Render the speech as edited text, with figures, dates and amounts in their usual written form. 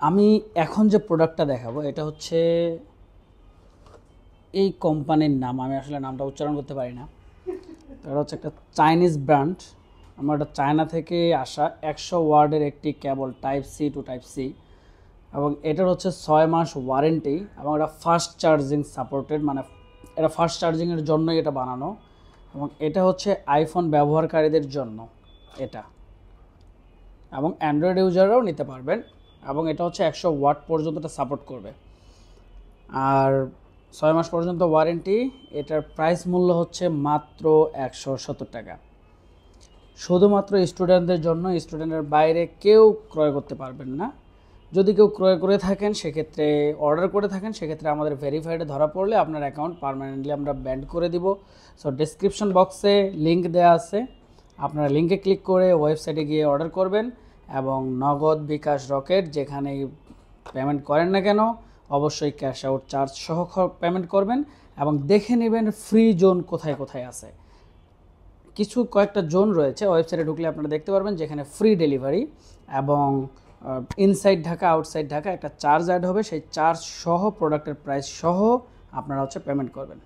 আমি এখন যে প্রোডাক্টটা দেখাবো এটা হচ্ছে এই কোম্পানির নাম, আমি আসলে নামটা উচ্চারণ করতে পারি না। এটা হচ্ছে একটা চাইনিজ ব্র্যান্ড। আমার এটা চায়না থেকে আসা 100 ওয়ার্ডের একটি cable type C to type C, এবং এটার হচ্ছে 6 মাস ওয়ারেন্টি, এবং এটা ফাস্ট চার্জিং সাপোর্টেড, মানে এটা ফাস্ট চার্জিংয়ের জন্যই এটা বানানো, এবং এটা হচ্ছে আইফোন ব্যবহারকারীদের জন্য এটা, এবং অ্যান্ড্রয়েড ইউজাররাও নিতে পারবেন, এবং এটা হচ্ছে 100 ওয়াট পর্যন্ত এটা সাপোর্ট করবে, আর 6 মাস পর্যন্ত ওয়ারেন্টি। এটার প্রাইস মূল্য হচ্ছে মাত্র 170 টাকা, শুধুমাত্র স্টুডেন্টদের জন্য। স্টুডেন্টের বাইরে কেউ ক্রয় করতে পারবেন না। যদি কেউ ক্রয় করে থাকেন সেক্ষেত্রে, অর্ডার করে থাকেন সেক্ষেত্রে আমাদের ভেরিফাইডে ধরা পড়লে আপনার অ্যাকাউন্ট পার্মানেন্টলি আমরা ব্যান্ড করে দিব। সো ডেসক্রিপশন বক্সে লিঙ্ক দেওয়া আছে, আপনারা লিঙ্কে ক্লিক করে ওয়েবসাইটে গিয়ে অর্ডার করবেন, এবং নগদ, বিকাশ, রকেট যেখানেই পেমেন্ট করেন না কেন অবশ্যই ক্যাশ আউট চার্জ সহ পেমেন্ট করবেন, এবং দেখে নেবেন ফ্রি জোন কোথায় কোথায় আছে। কয়েকটা জোন রয়েছে, ওয়েবসাইটে ঢুকলে আপনারা দেখতে পারবেন যেখানে ফ্রি ডেলিভারি, এবং ইনসাইড ঢাকা, আউটসাইড ঢাকা একটা চার্জ অ্যাড হবে, সেই চার্জ সহ প্রোডাক্টের প্রাইস সহ আপনারা পেমেন্ট করবেন।